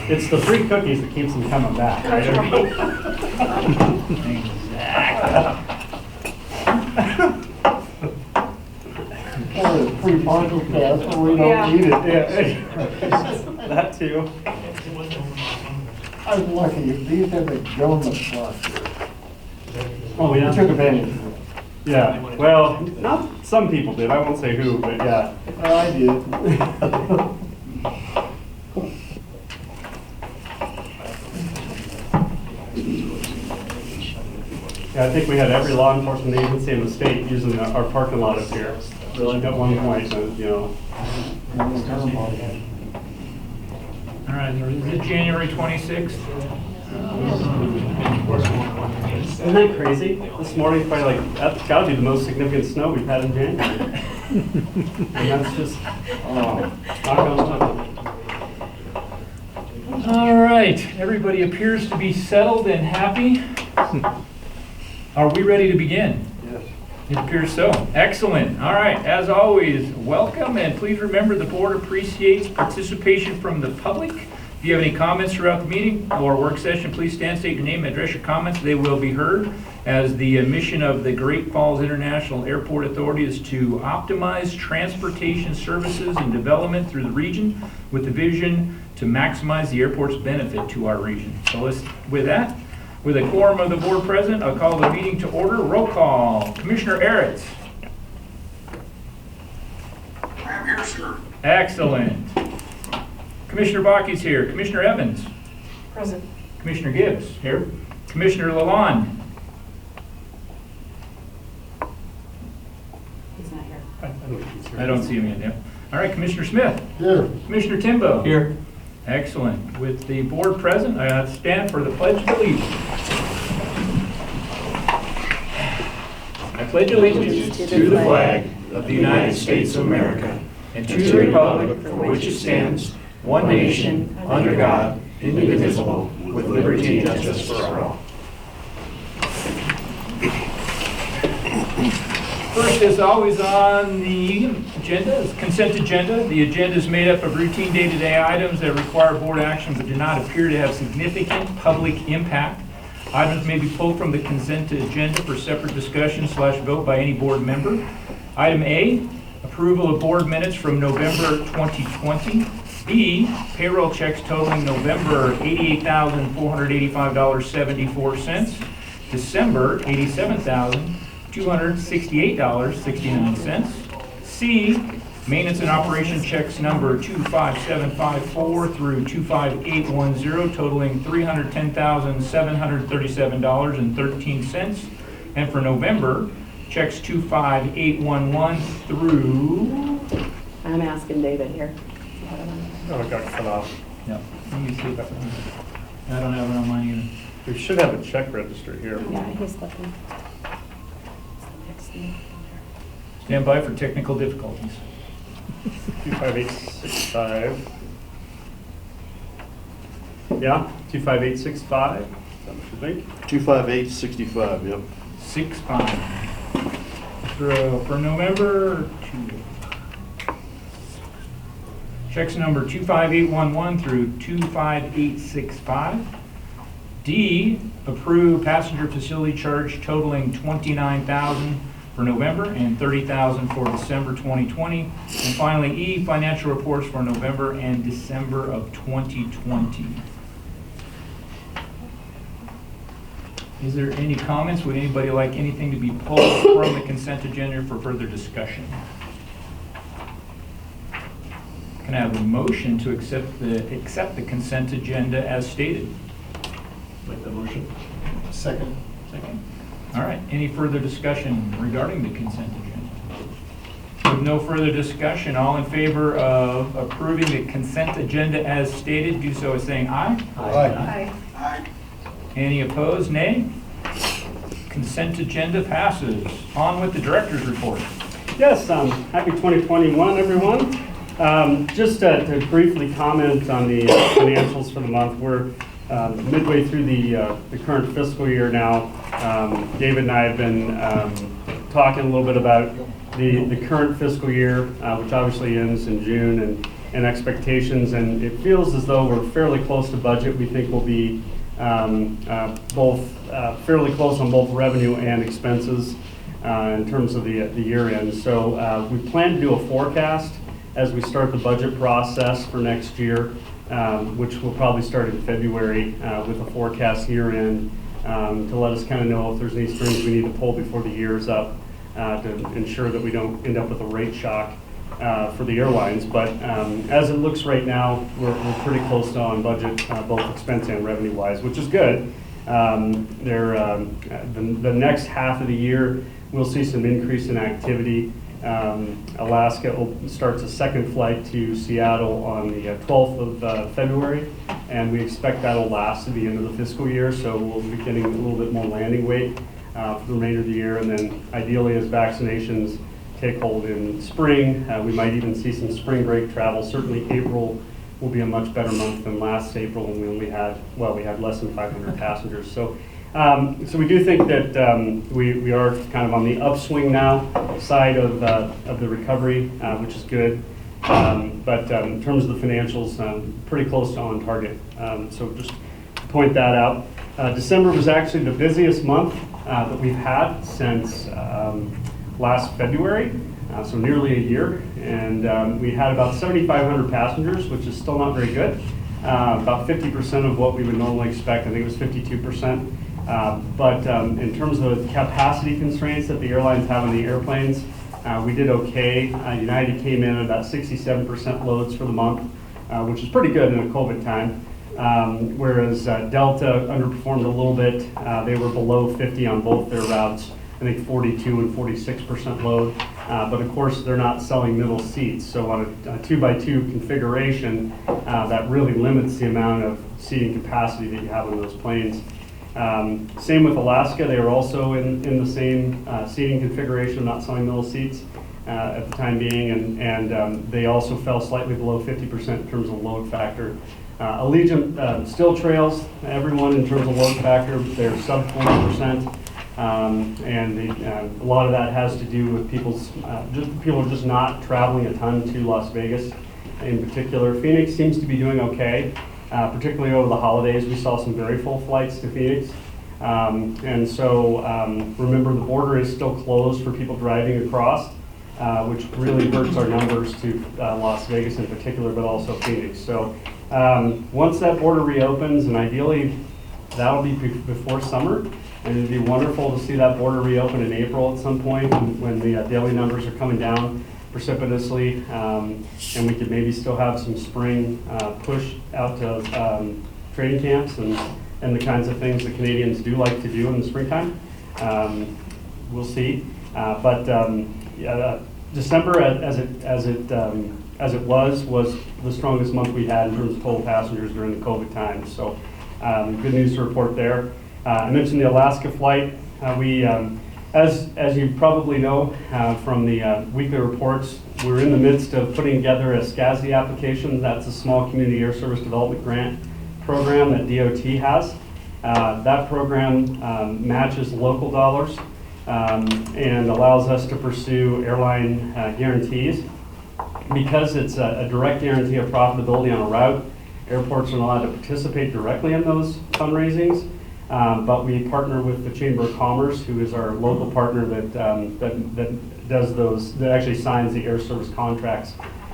It's the free cookies that keeps them coming back. Right? Free bundle pass, but we don't need it. Yeah. That too. I was lucky, these have a donut last year. Oh, We yeah. took advantage of it. Yeah. Well, not some people did. I won't say who, but yeah. I did. Yeah, I think we had every law enforcement agency in the state using our parking lot up here. Really? At one point, you know. All right, is it January 26th? Isn't that crazy? This morning, probably like, that's gotta be the most significant snow we've had in January. And that's just, knock on wood. All right, everybody appears to be settled and happy. Are we ready to begin? Yes. It appears so. Excellent. All right, as always, welcome, and please remember the board appreciates participation from the public. If you have any comments throughout the meeting or work session, please stand, state your name, and address your comments. They will be heard, as the mission of the Great Falls International Airport Authority is to optimize transportation services and development through the region with the vision to maximize the airport's benefit to our region. So with that, with a quorum of the board present, I'll call the meeting to order. Roll call. Commissioner Aritz. I am here, sir. Excellent. Commissioner Baki's here. Commissioner Evans. Present. Commissioner Gibbs here. Commissioner Lalonde. He's not here. I don't see him yet. Yeah. All right, Commissioner Smith. Here. Commissioner Timbo. Here. Excellent. With the board present, I stand for the Pledge of Allegiance. I pledge allegiance to the flag of the United States of America and to the republic for which it stands, one nation, under God, indivisible, with liberty and justice for all. First, as always on the agenda, is consent agenda. The agenda is made up of routine day-to-day items that require board action but do not appear to have significant public impact. Items may be pulled from the consent agenda for separate discussion / vote by any board member. Item A, approval of board minutes from November 2020. B, payroll checks totaling November $88,485.74, December $87,268.69. C, maintenance and operation checks number 25754 through 25810 totaling $310,737.13. And for November, checks 25811 through... I'm asking David here. Oh, it got cut off. No, let me see if I can... I don't have it on mine either. We should have a check register here. Yeah, he's looking. Stand by for technical difficulties. 25865. Yeah, 25865. Is that what you think? 25865, yep. 6-5. For November, checks number 25811 through 25865. D, approve passenger facility charge totaling $29,000 for November and $30,000 for December 2020. And finally, E, financial reports for November and December of 2020. Is there any comments? Would anybody like anything to be pulled from the consent agenda for further discussion? Can I have a motion to accept the consent agenda as stated? Make that motion. Second. Second. All right, any further discussion regarding the consent agenda? With no further discussion, all in favor of approving the consent agenda as stated, do so as saying aye. Aye. Aye. Any opposed, nay? Consent agenda passes. On with the director's report. Yes, happy 2021, everyone. Just to briefly comment on the financials for the month, we're midway through the current fiscal year now. David and I have been talking a little bit about the current fiscal year, which obviously ends in June, and expectations, and it feels as though we're fairly close to budget. We think we'll be both fairly close on both revenue and expenses in terms of the year end. So we plan to do a forecast as we start the budget process for next year, which will probably start in February with a forecast year end to let us kind of know if there's any strings we need to pull before the year's up to ensure that we don't end up with a rate shock for the airlines. But as it looks right now, we're pretty close to on budget, both expense and revenue wise, which is good. The next half of the year, we'll see some increase in activity. Alaska starts a second flight to Seattle on the 12th of February, and we expect that'll last to the end of the fiscal year, so we'll be getting a little bit more landing weight for the remainder of the year, and then ideally as vaccinations take hold in spring, we might even see some spring break travel. Certainly April will be a much better month than last April when we only had, well, we had less than 500 passengers. So we do think that we are kind of on the upswing now side of the recovery, which is good. But in terms of the financials, pretty close to on target. So just to point that out. December was actually the busiest month that we've had since last February, so nearly a year. And we had about 7,500 passengers, which is still not very good. About 50% of what we would normally expect. I think it was 52%. But in terms of the capacity constraints that the airlines have on the airplanes, we did okay. United came in at about 67% loads for the month, which is pretty good in a COVID time. Whereas Delta underperformed a little bit. They were below 50 on both their routes. I think 42 and 46% load. But of course, they're not selling middle seats. So on a 2x2 configuration, that really limits the amount of seating capacity that you have on those planes. Same with Alaska. They were also in the same seating configuration, not selling middle seats at the time being, and they also fell slightly below 50% in terms of load factor. Allegiant still trails everyone in terms of load factor. They're sub 40%, and a lot of that has to do with people are just not traveling a ton to Las Vegas in particular. Phoenix seems to be doing okay. Particularly over the holidays, we saw some very full flights to Phoenix. And so remember, the border is still closed for people driving across, which really hurts our numbers to Las Vegas in particular, but also Phoenix. So once that border reopens, and ideally that'll be before summer, and it'd be wonderful to see that border reopen in April at some point when the daily numbers are coming down precipitously, and we could maybe still have some spring push out to training camps and the kinds of things that Canadians do like to do in the springtime. We'll see. But December, as it was the strongest month we had in terms of total passengers during the COVID time. So good news to report there. I mentioned the Alaska flight. As you probably know from the weekly reports, we're in the midst of putting together a SCASD application. That's a Small Community Air Service Development Grant program that DOT has. That program matches local dollars and allows us to pursue airline guarantees. Because it's a direct guarantee of profitability on a route, airports are allowed to participate directly in those fundraisings. But we partner with the Chamber of Commerce, who is our local partner that does those, that actually signs the air service contracts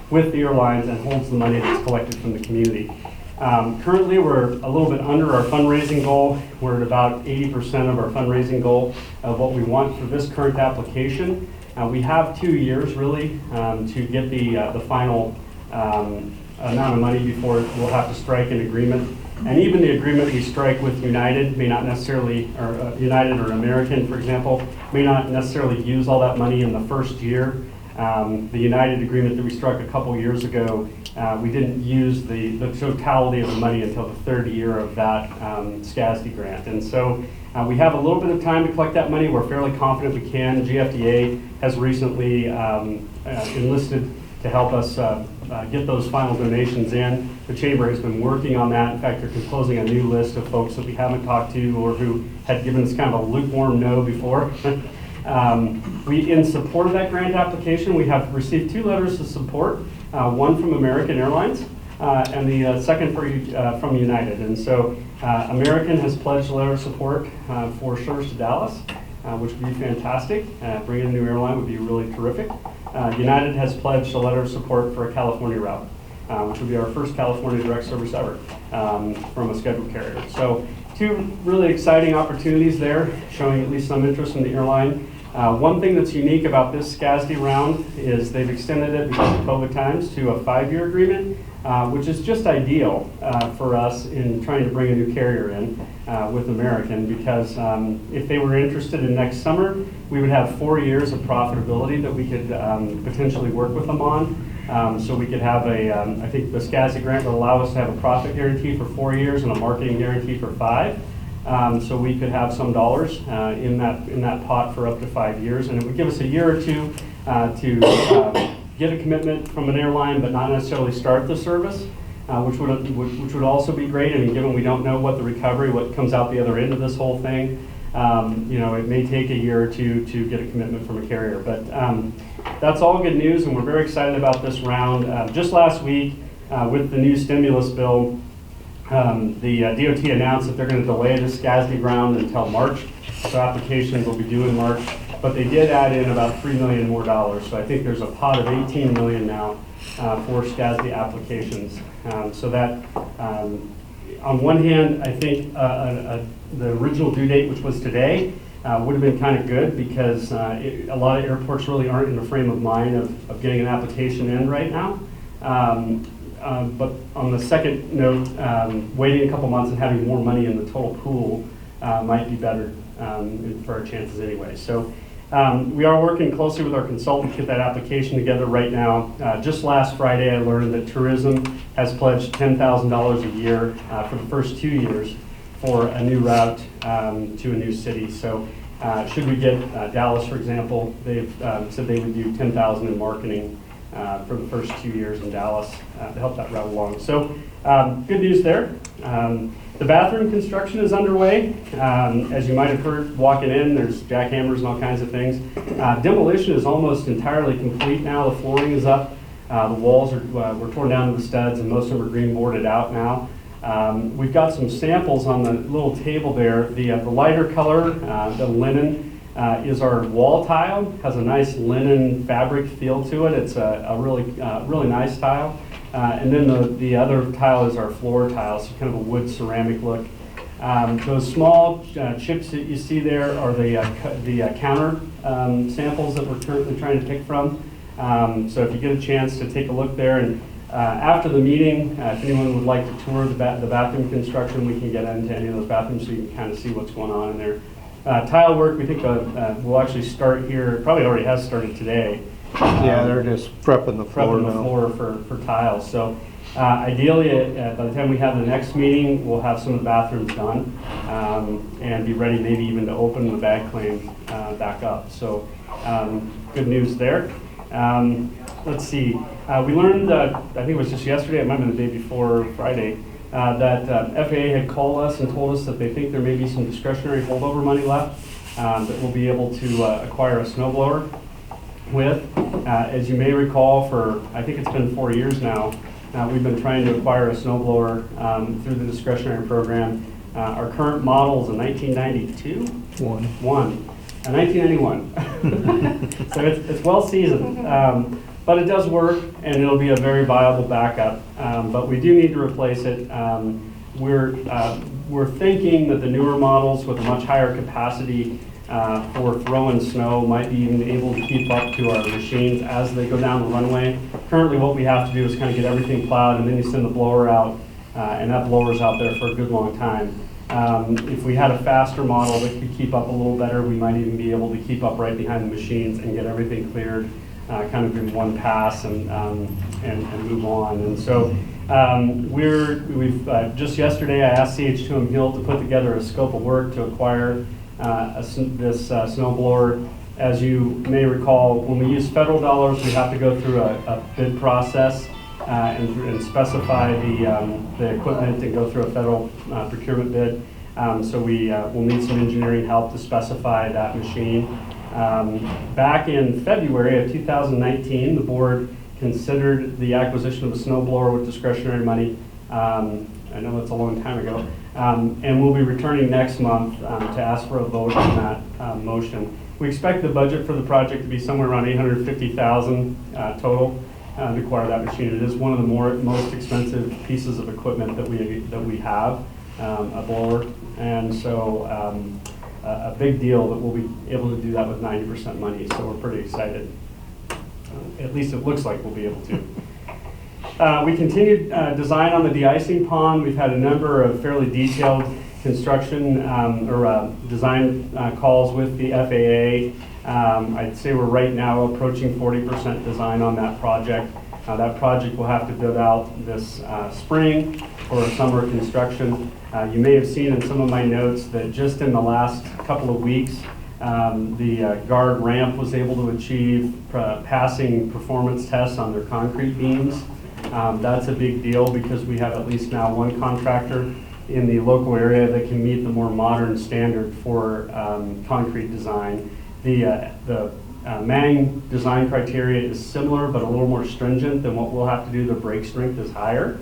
with the airlines and holds the money that's collected from the community. Currently, we're a little bit under our fundraising goal. We're at about 80% of our fundraising goal of what we want for this current application. We have 2 years really to get the final amount of money before we'll have to strike an agreement. And even the agreement we strike with United may not necessarily, or United or American, for example, may not necessarily use all that money in the first year. The United agreement that we struck a couple years ago, we didn't use the totality of the money until the third year of that SCASD grant. And so we have a little bit of time to collect that money. We're fairly confident we can. GFDA has recently enlisted to help us get those final donations in. The Chamber has been working on that. In fact, they're composing a new list of folks that we haven't talked to or who had given us kind of a lukewarm no before. In support of that grant application, we have received 2 letters of support one from American Airlines, and the second from United. And so American has pledged a letter of support for service to Dallas, which would be fantastic. Bringing a new airline would be really terrific. United has pledged a letter of support for a California route, which would be our first California direct service ever from a scheduled carrier. So two really exciting opportunities there, showing at least some interest in the airline. One thing that's unique about this SCASD round is they've extended it because of COVID times to a 5-year agreement, which is just ideal for us in trying to bring a new carrier in with American, because if they were interested in next summer, we would have 4 years of profitability that we could potentially work with them on. So we could have I think the SCASD grant would allow us to have a profit guarantee for 4 years and a marketing guarantee for 5. So we could have some dollars in that pot for up to 5 years, and it would give us a year or two to get a commitment from an airline, but not necessarily start the service, which would also be great. I mean, given we don't know what the recovery, what comes out the other end of this whole thing, it may take a year or two to get a commitment from a carrier. But that's all good news, and we're very excited about this round. Just last week, with the new stimulus bill, the DOT announced that they're going to delay the SCASD round until March, so applications will be due in March. But they did add in about $3 million more dollars, so I think there's a pot of $18 million now for SCASD applications. So that, on one hand, I think the original due date, which was today, would have been kind of good, because a lot of airports really aren't in the frame of mind of getting an application in right now. But on the second note, waiting a couple months and having more money in the total pool might be better for our chances anyway. So we are working closely with our consultant to get that application together right now. Just last Friday, I learned that tourism has pledged $10,000 a year for the first 2 years for a new route to a new city. So should we get Dallas, for example, they've said they would do $10,000 in marketing for the first 2 years in Dallas to help that route along. So good news there. The bathroom construction is underway. As you might have heard walking in, there's jackhammers and all kinds of things. Demolition is almost entirely complete now. The flooring is up. The walls were torn down to the studs, and most of them are green boarded out now. We've got some samples on the little table there. The lighter color, the linen, is our wall tile. Has a nice linen fabric feel to it. It's a really nice tile. And then the other tile is our floor tile, so kind of a wood ceramic look. Those small chips that you see there are the counter samples that we're currently trying to pick from. So if you get a chance to take a look there, and after the meeting, if anyone would like to tour the bathroom construction, we can get into any of those bathrooms so you can kind of see what's going on in there. Tile work, we think will actually start here, probably already has started today. Yeah, they're just prepping the floor now. For tiles. So ideally, by the time we have the next meeting, we'll have some of the bathrooms done and be ready maybe even to open the bag claim back up. So good news there. Let's see. We learned, I think it was just yesterday, it might have been the day before Friday, that FAA had called us and told us that they think there may be some discretionary holdover money left that we'll be able to acquire a snowblower with. As you may recall, for I think it's been 4 years now, we've been trying to acquire a snowblower through the discretionary program. Our current model is a 1992? One. A 1991. So it's well seasoned. But it does work, and it'll be a very viable backup. But we do need to replace it. We're thinking that the newer models with a much higher capacity for throwing snow might be even able to keep up to our machines as they go down the runway. Currently, what we have to do is kind of get everything plowed, and then you send the blower out, and that blower's out there for a good long time. If we had a faster model that could keep up a little better, we might even be able to keep up right behind the machines and get everything cleared kind of in one pass and move on. And so we've just yesterday I asked CH2M Hill to put together a scope of work to acquire this snowblower. As you may recall, when we use federal dollars, we have to go through a bid process and specify the equipment and go through a federal procurement bid. So we'll need some engineering help to specify that machine. Back in February of 2019, the board considered the acquisition of a snow blower with discretionary money. I know that's a long time ago. And we'll be returning next month to ask for a vote on that motion. We expect the budget for the project to be somewhere around $850,000 total to acquire that machine. It is one of the most expensive pieces of equipment that we have, a blower, and so a big deal that we'll be able to do that with 90% money. So we're pretty excited. At least it looks like we'll be able to. We continued design on the de-icing pond. We've had a number of fairly detailed construction design calls with the FAA. I'd say we're right now approaching 40% design on that project. That project will have to build out this spring for summer construction. You may have seen in some of my notes that just in the last couple of weeks, the guard ramp was able to achieve passing performance tests on their concrete beams. That's a big deal because we have at least now one contractor in the local area that can meet the more modern standard for concrete design. The Mang design criteria is similar but a little more stringent than what we'll have to do. The break strength is higher.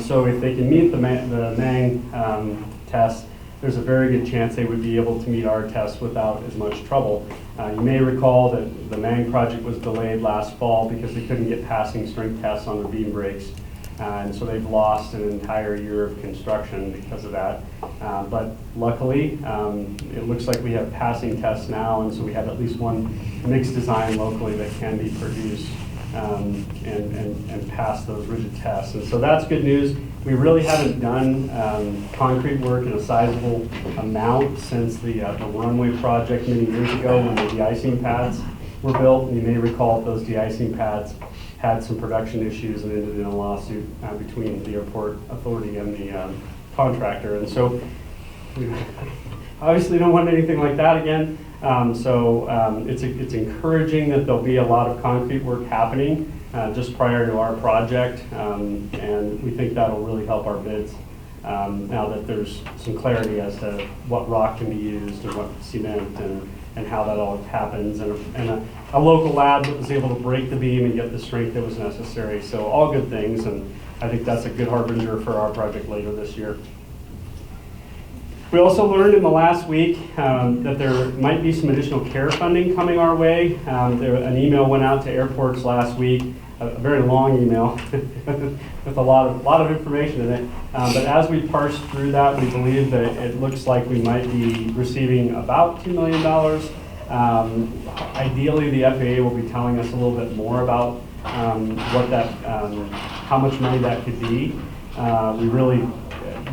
So if they can meet the Mang test, there's a very good chance they would be able to meet our tests without as much trouble. You may recall that the Mang project was delayed last fall because they couldn't get passing strength tests on the beam breaks. And so they've lost an entire year of construction because of that. But luckily, it looks like we have passing tests now, and so we have at least one mixed design locally that can be produced and pass those rigid tests. And so that's good news. We really haven't done concrete work in a sizable amount since the runway project many years ago when the de-icing pads were built. And you may recall that those de-icing pads had some production issues and ended in a lawsuit between the airport authority and the contractor. And so we obviously don't want anything like that again. It's encouraging that there'll be a lot of concrete work happening just prior to our project, and we think that'll really help our bids now that there's some clarity as to what rock can be used and what cement and how that all happens, and a local lab that was able to break the beam and get the strength that was necessary. So all good things, and I think that's a good harbinger for our project later this year. We also learned in the last week that there might be some additional CARE funding coming our way. An email went out to airports last week, a very long email with a lot of information in it. But as we parsed through that, we believe that it looks like we might be receiving about $2 million. Ideally, the FAA will be telling us a little bit more about how much money that could be. We really,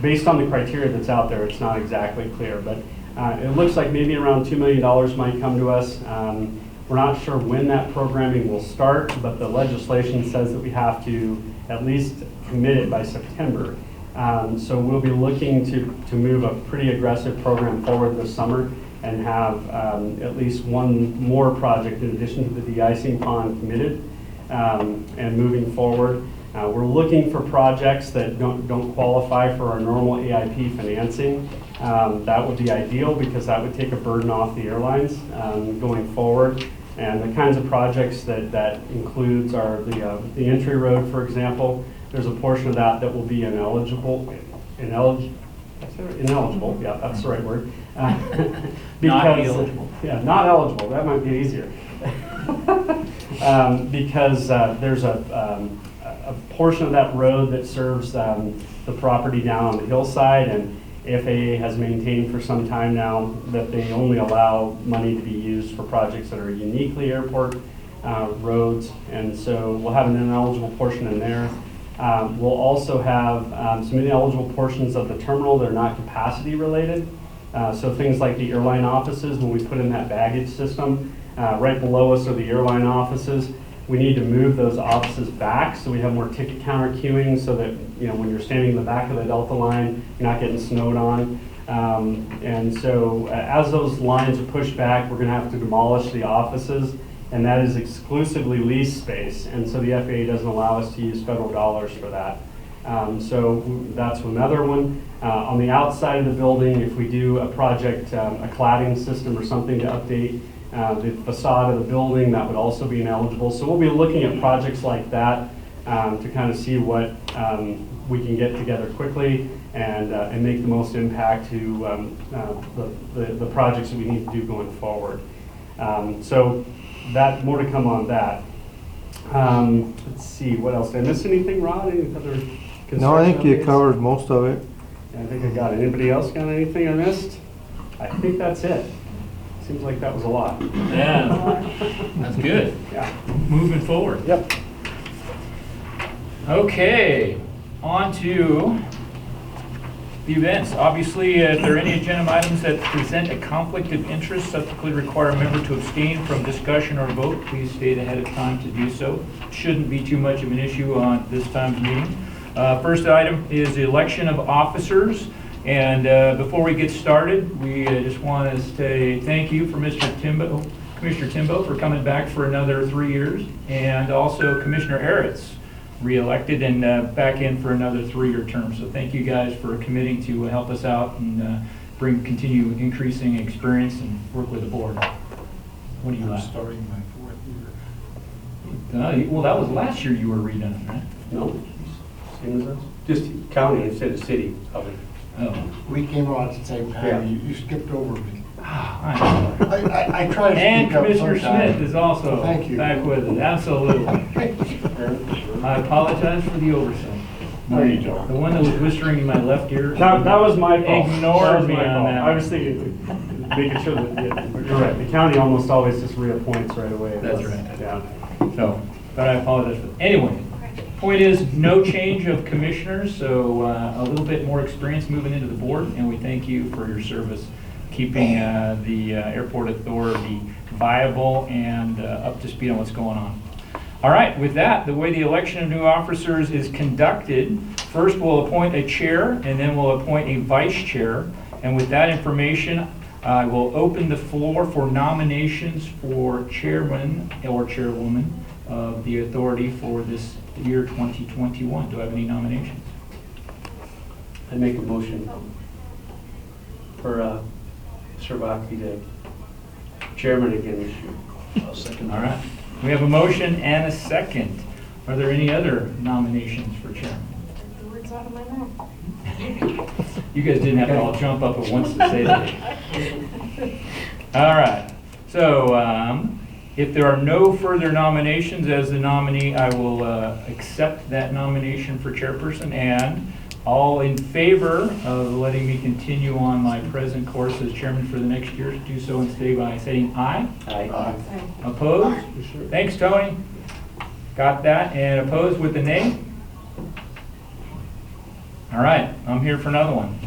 based on the criteria that's out there, it's not exactly clear, but it looks like maybe around $2 million might come to us. We're not sure when that programming will start, but the legislation says that we have to at least commit it by September. So we'll be looking to move a pretty aggressive program forward this summer and have at least one more project in addition to the de-icing pond committed and moving forward. We're looking for projects that don't qualify for our normal AIP financing. That would be ideal because that would take a burden off the airlines going forward. And the kinds of projects that includes are the entry road, for example. There's a portion of that will be ineligible, yeah, that's the right word. Not eligible. Yeah, not eligible, that might be easier. Because there's a portion of that road that serves the property down on the hillside, and FAA has maintained for some time now that they only allow money to be used for projects that are uniquely airport roads, and so we'll have an ineligible portion in there. We'll also have some ineligible portions of the terminal that are not capacity related. So things like the airline offices, when we put in that baggage system, right below us are the airline offices. We need to move those offices back so we have more ticket counter queuing so that, when you're standing in the back of the Delta line, you're not getting snowed on. And so as those lines are pushed back, we're going to have to demolish the offices, and that is exclusively lease space. And so the FAA doesn't allow us to use federal dollars for that. So that's another one. On the outside of the building, if we do a project, a cladding system or something to update the facade of the building, that would also be ineligible. So we'll be looking at projects like that to kind of see what we can get together quickly and make the most impact to the projects that we need to do going forward. So that, more to come on that. Let's see, what else? Did I miss anything, Rod? Any other construction No, I think you updates? covered most of it. I think I got it. Anybody else got anything I missed? I think that's it. Seems like that was a lot. Yeah, that's good. Yeah. Moving forward. Yep. Okay, on to the events. Obviously, if there are any agenda items that present a conflict of interest, subsequently require a member to abstain from discussion or vote, please state ahead of time to do so. Shouldn't be too much of an issue on this time's meeting. First item is the election of officers. And before we get started, we just want to say thank you for Commissioner Timbo for coming back for another 3 years, and also Commissioner Aritz, re-elected and back in for another 3-year term. So thank you guys for committing to help us out and continue increasing experience and work with the board. What do you like? Starting my 4th year. Well, that was last year you were redone, right? No? Same as us? Just county instead of city of it. Oh. We came on at the same Yeah. time. You skipped over me. I know. I try to And speak up Commissioner sometimes. Smith is also Thank you. back with us, absolutely. I apologize for the oversight. No, you don't. The one that was whispering in my left ear. That was my fault. Ignored That was me my on fault. that I one. was thinking, making sure that, yeah, you're right, the county almost always just reappoints right away. That's right. Yeah. So, but I apologize for that. Anyway, point is, no change of commissioners, so a little bit more experience moving into the board, and we thank you for your service, keeping the airport authority viable and up to speed on what's going on. All right, with that, the way the election of new officers is conducted, first we'll appoint a chair, and then we'll appoint a vice chair. And with that information, I will open the floor for nominations for chairman or chairwoman of the authority for this year 2021. Do I have any nominations? I make a motion for Shervaki to chairman again this year. I'll second All that. right. We have a motion and a second. Are there any other nominations for chairman? The words out of my mouth. You guys didn't have to all jump up at once to say that. All right. So if there are no further nominations as the nominee, I will accept that nomination for chairperson. And all in favor of letting me continue on my present course as chairman for the next year, do so and stay by saying aye. Aye. Opposed? Thanks, Tony. Got that. And opposed with the nay? All right, I'm here for another one.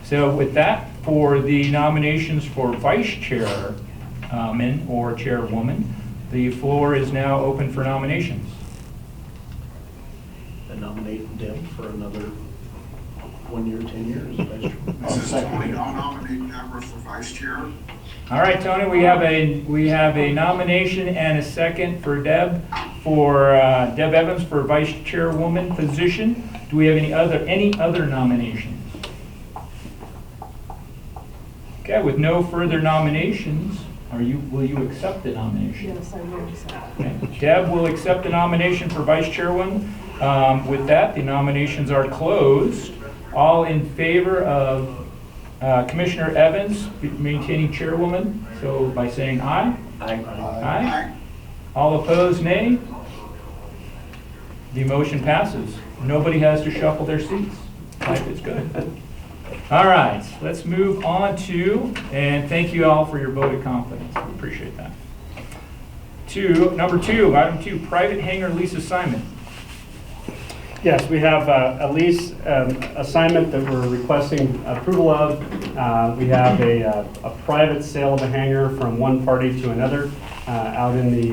So with that, for the nominations for vice chairman or chairwoman, the floor is now open for nominations. I nominate Deb for another 1 year, 10 years. Vice chair. This is Tony. I'll nominate Deborah for vice chair. All right, Tony, we have a nomination and a second for Deb Evans for vice chairwoman position. Do we have any other nominations? Okay, with no further nominations, will you accept the nomination? Yes, I will accept. Okay. Deb will accept the nomination for vice chairwoman. With that, the nominations are closed. All in favor of Commissioner Evans maintaining chairwoman, so by saying aye? Aye. Aye. All opposed, nay? The motion passes. Nobody has to shuffle their seats. Life is good. All right, let's move on to, and thank you all for your vote of confidence. We appreciate that. Item two, private hangar lease assignment. Yes, we have a lease assignment that we're requesting approval of. We have a private sale of a hangar from one party to another out in the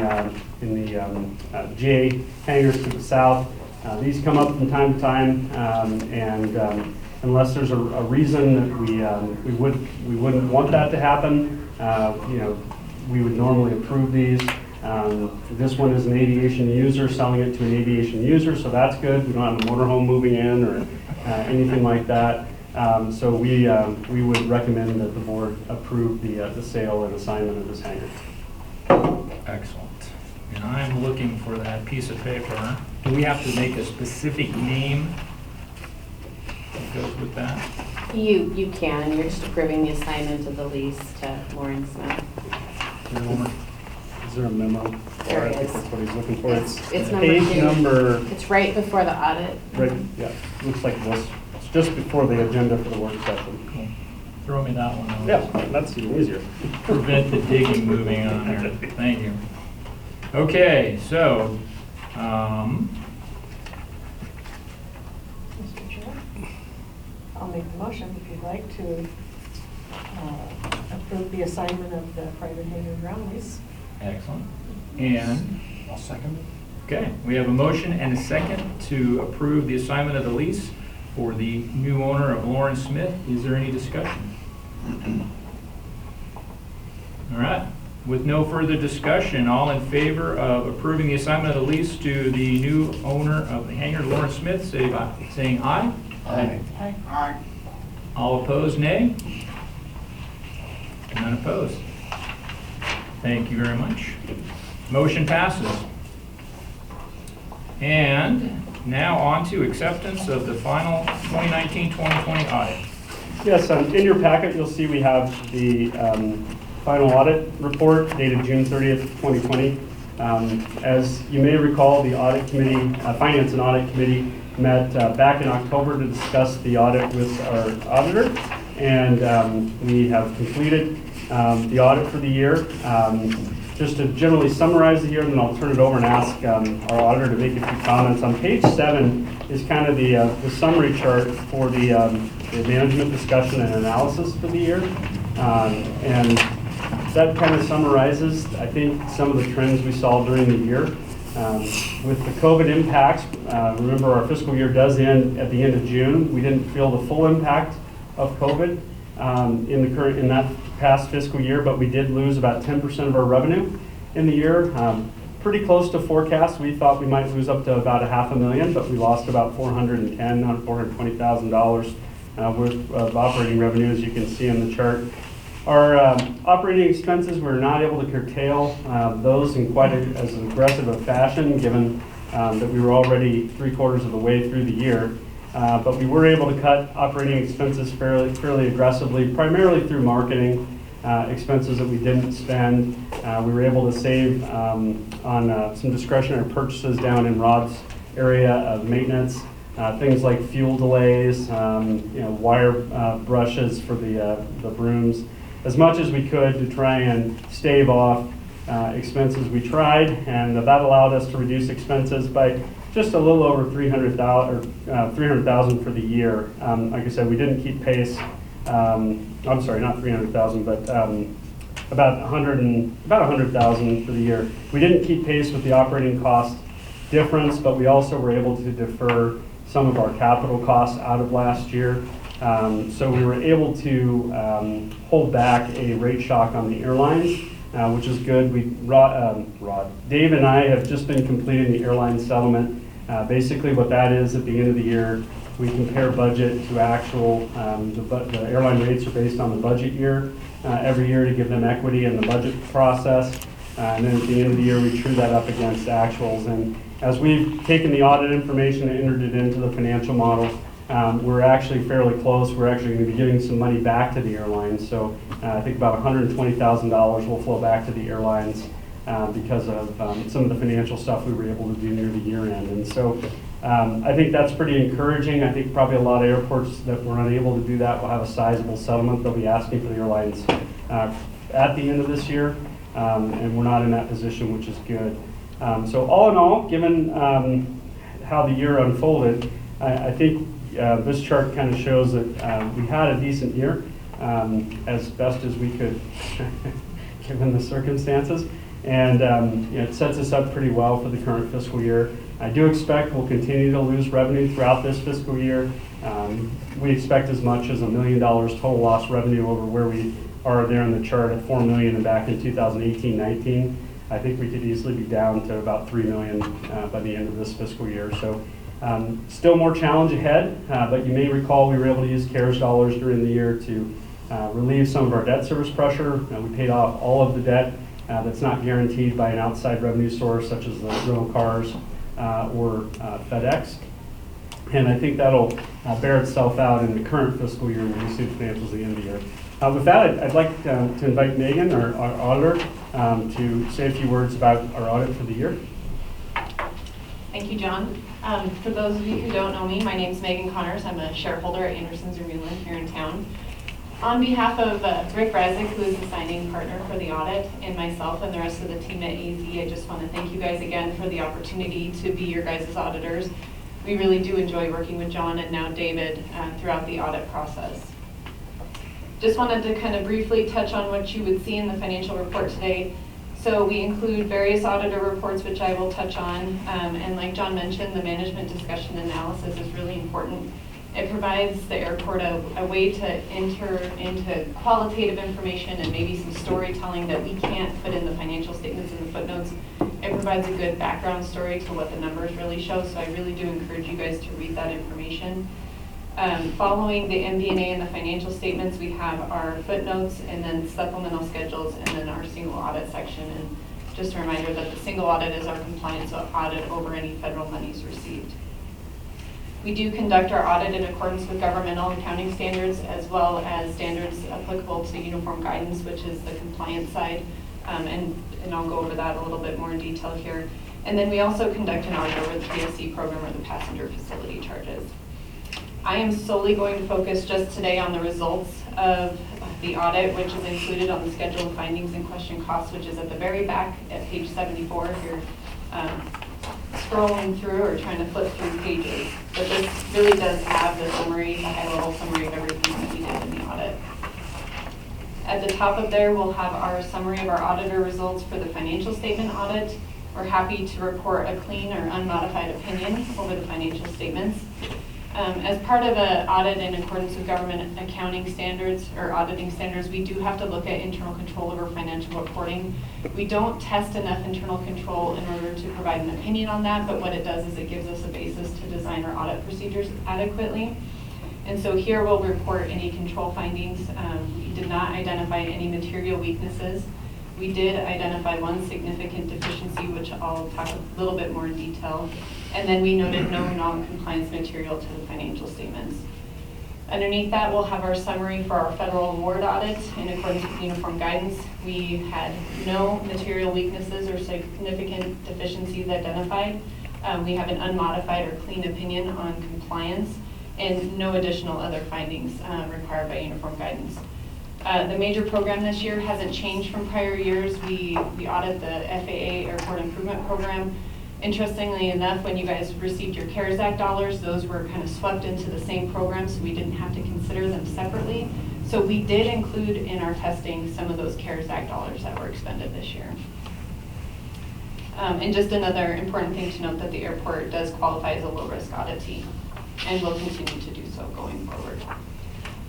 GA hangars to the south. These come up from time to time, and unless there's a reason that we wouldn't want that to happen, we would normally approve these. This one is an aviation user selling it to an aviation user, so that's good. We don't have a motorhome moving in or anything like that. So we would recommend that the board approve the sale and assignment of this hangar. Excellent. And I'm looking for that piece of paper. Do we have to make a specific name that goes with that? You can, you're just approving the assignment of the lease to Lauren Smith. Is there a memo? There I think is. that's what he's looking for. It's number page 2. number, It's right before the audit. right, yeah, looks like this. It's just before the agenda for the work session. Cool. Throw me that one. I'll Yeah, that's even easier. prevent the digging moving on there. Thank you. Okay, so, Mr. Chair, I'll make the motion if you'd like to approve the assignment of the private hangar ground lease. excellent. And, I'll second it. okay, we have a motion and a second to approve the assignment of the lease for the new owner of Lauren Smith. Is there any discussion? All right, with no further discussion, all in favor of approving the assignment of the lease to the new owner of the hangar, Lauren Smith, saying aye. Aye. Aye. All opposed, nay. None opposed. Thank you very much. Motion passes. And now on to acceptance of the final 2019-2020 audit. Yes, in your packet, you'll see we have the final audit report dated June 30th, 2020. As you may recall, the audit committee, Finance and Audit Committee, met back in October to discuss the audit with our auditor, and we have completed the audit for the year. Just to generally summarize the year, and then I'll turn it over and ask our auditor to make a few comments. On page 7 is kind of the summary chart for the management discussion and analysis for the year. And that kind of summarizes, I think, some of the trends we saw during the year. With the COVID impacts, remember our fiscal year does end at the end of June. We didn't feel the full impact of COVID in that past fiscal year, but we did lose about 10% of our revenue in the year. Pretty close to forecast. We thought we might lose up to about $500,000, but we lost about $420,000 worth of operating revenue, as you can see in the chart. Our operating expenses, we're not able to curtail those in quite as aggressive a fashion, given that we were already 3/4 of the way through the year. But we were able to cut operating expenses fairly aggressively, primarily through marketing expenses that we didn't spend. We were able to save on some discretionary purchases down in Rod's area of maintenance, things like fuel delays, wire brushes for the brooms, as much as we could to try and stave off expenses. We tried, and that allowed us to reduce expenses by just a little over $300,000 for the year. Like I said, we didn't keep pace. I'm sorry, not 300,000, but about 100,000 for the year. We didn't keep pace with the operating cost difference, but we also were able to defer some of our capital costs out of last year. So we were able to hold back a rate shock on the airlines, which is good. Dave and I have just been completing the airline settlement. Basically what that is, at the end of the year, we compare budget to actual. The airline rates are based on the budget year every year to give them equity in the budget process. And then at the end of the year, we true that up against actuals. And as we've taken the audit information and entered it into the financial model, we're actually fairly close. We're actually going to be giving some money back to the airlines. So I think about $120,000 will flow back to the airlines because of some of the financial stuff we were able to do near the year end. And so I think that's pretty encouraging. I think probably a lot of airports that were unable to do that will have a sizable settlement they'll be asking for the airlines at the end of this year. And we're not in that position, which is good. So all in all, given how the year unfolded, I think this chart kind of shows that we had a decent year, as best as we could, given the circumstances. And it sets us up pretty well for the current fiscal year. I do expect we'll continue to lose revenue throughout this fiscal year. We expect as much as $1 million total lost revenue over where we are there in the chart at $4 million and back in 2018-19. I think we could easily be down to about $3 million by the end of this fiscal year. So still more challenge ahead, but you may recall we were able to use CARES dollars during the year to relieve some of our debt service pressure. We paid off all of the debt that's not guaranteed by an outside revenue source such as the rental cars or FedEx. And I think that'll bear itself out in the current fiscal year when we see the financials at the end of the year. With that, I'd like to invite Megan, our auditor, to say a few words about our audit for the year. Thank you, John. For those of you who don't know me, my name is Megan Connors. I'm a shareholder at Anderson's and Muehlin here in town. On behalf of Rick Razik, who is the signing partner for the audit, and myself and the rest of the team at AZ, I just want to thank you guys again for the opportunity to be your guys' auditors. We really do enjoy working with John and now David throughout the audit process. Just wanted to kind of briefly touch on what you would see in the financial report today. So we include various auditor reports, which I will touch on. And like John mentioned, the management discussion analysis is really important. It provides the airport a way to enter into qualitative information and maybe some storytelling that we can't put in the financial statements and the footnotes. It provides a good background story to what the numbers really show, so I really do encourage you guys to read that information. Following the MD&A and the financial statements, we have our footnotes and then supplemental schedules and then our single audit section. And just a reminder that the single audit is our compliance audit over any federal monies received. We do conduct our audit in accordance with governmental accounting standards as well as standards applicable to uniform guidance, which is the compliance side. And I'll go over that a little bit more in detail here. And then we also conduct an audit over the PSC program or the passenger facility charges. I am solely going to focus just today on the results of the audit, which is included on the schedule of findings and question costs, which is at the very back at page 74 if you're scrolling through or trying to flip through pages. But this really does have the summary, a high-level summary of everything that we did in the audit. At the top of there, we'll have our summary of our auditor results for the financial statement audit. We're happy to report a clean or unmodified opinion over the financial statements. As part of an audit in accordance with government accounting standards or auditing standards, we do have to look at internal control over financial reporting. We don't test enough internal control in order to provide an opinion on that, but what it does is it gives us a basis to design our audit procedures adequately. And so here we'll report any control findings. We did not identify any material weaknesses. We did identify one significant deficiency, which I'll talk a little bit more in detail. And then we noted no non-compliance material to the financial statements. Underneath that, we'll have our summary for our federal award audit in accordance with uniform guidance. We had no material weaknesses or significant deficiencies identified. We have an unmodified or clean opinion on compliance and no additional other findings required by uniform guidance. The major program this year hasn't changed from prior years. We audit the FAA Airport Improvement Program. Interestingly enough, when you guys received your CARES Act dollars, those were kind of swept into the same program, so we didn't have to consider them separately. So we did include in our testing some of those CARES Act dollars that were expended this year. And just another important thing to note that the airport does qualify as a low-risk auditee and will continue to do so going forward.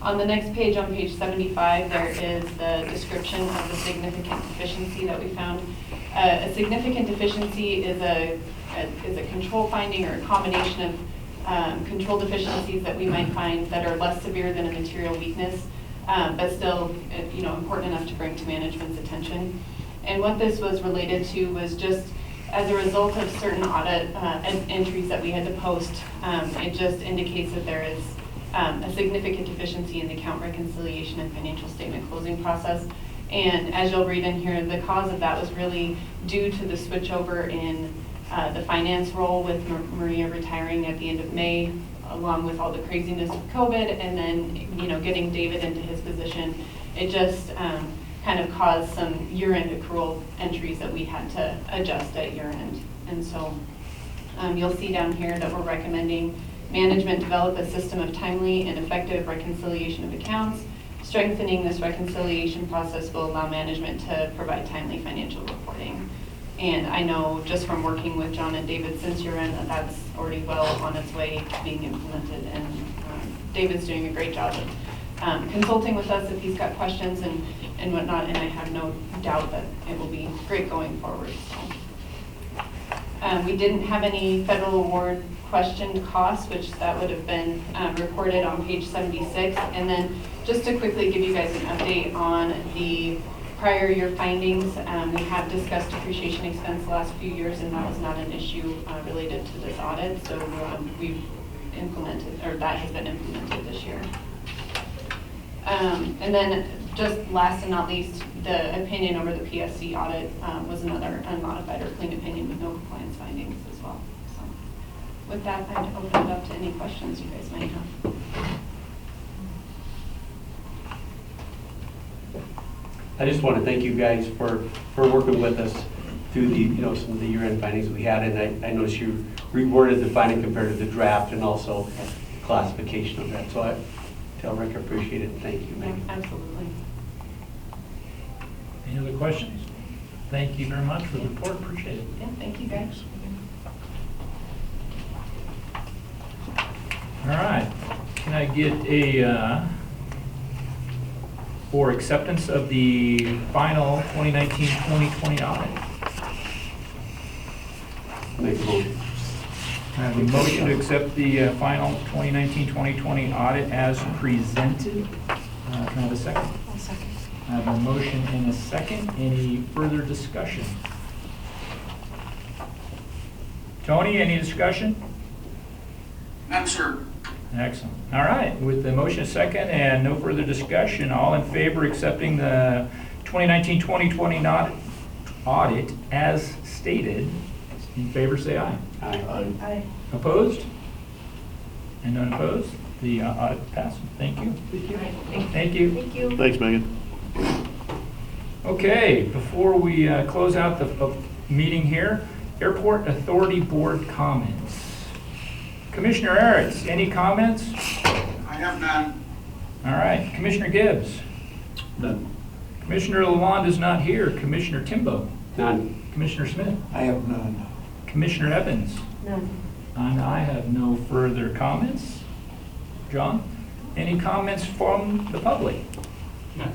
On the next page, on page 75, there is the description of the significant deficiency that we found. A significant deficiency is a control finding or a combination of control deficiencies that we might find that are less severe than a material weakness, but still important enough to bring to management's attention. And what this was related to was just as a result of certain audit entries that we had to post, it just indicates that there is a significant deficiency in the account reconciliation and financial statement closing process. And as you'll read in here, the cause of that was really due to the switchover in the finance role with Maria retiring at the end of May, along with all the craziness of COVID, and then getting David into his position. It just kind of caused some year-end accrual entries that we had to adjust at year-end. And so you'll see down here that we're recommending management develop a system of timely and effective reconciliation of accounts. Strengthening this reconciliation process will allow management to provide timely financial reporting. And I know just from working with John and David since year-end that that's already well on its way to being implemented. And David's doing a great job of consulting with us if he's got questions and whatnot, and I have no doubt that it will be great going forward. So, we didn't have any federal award questioned costs, which that would have been reported on page 76. And then just to quickly give you guys an update on the prior year findings. We have discussed depreciation expense the last few years, and that was not an issue related to this audit. So we've implemented, or that has been implemented this year. And then just last and not least, the opinion over the PSC audit was another unmodified or clean opinion with no compliance findings as well. So with that, I'd open it up to any questions you guys might have. I just want to thank you guys for working with us through the, some of the year-end findings we had, and I noticed you reworded the finding compared to the draft and also classification of that. So I tell Rick I appreciate it. Thank you, Megan. Absolutely. Any other questions? Thank you very much for the report. Appreciate it. Yeah, thank you guys. All right. Can I get a, for acceptance of the final 2019-2020 audit? Make a motion. I have a motion to accept the final 2019-2020 audit as presented. Can I have a second? I'll second. I have a motion and a second. Any further discussion? Tony, any discussion? None, sir. Excellent. All right, with the motion second and no further discussion, all in favor accepting the 2019-2020 audit as stated, in favor say aye. Aye. Aye. Opposed? And none opposed? The audit passes. Thank you. Thank you. Thank you. Thanks, Megan. Okay, before we close out the meeting here, Airport Authority Board comments. Commissioner Aritz, any comments? I have none. All right, Commissioner Gibbs. None. Commissioner Lalonde is not here. Commissioner Timbo. None. Commissioner Smith. I have none. Commissioner Evans. None. And I have no further comments. John, any comments from the public? None.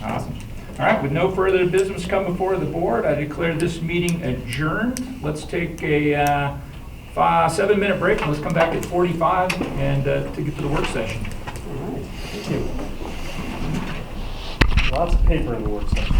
Awesome. All right, with no further business come before the board, I declare this meeting adjourned. Let's take a 7-minute break. Let's come back at 45 and to get to the work session. All right, thank you. Lots of paper in the work session.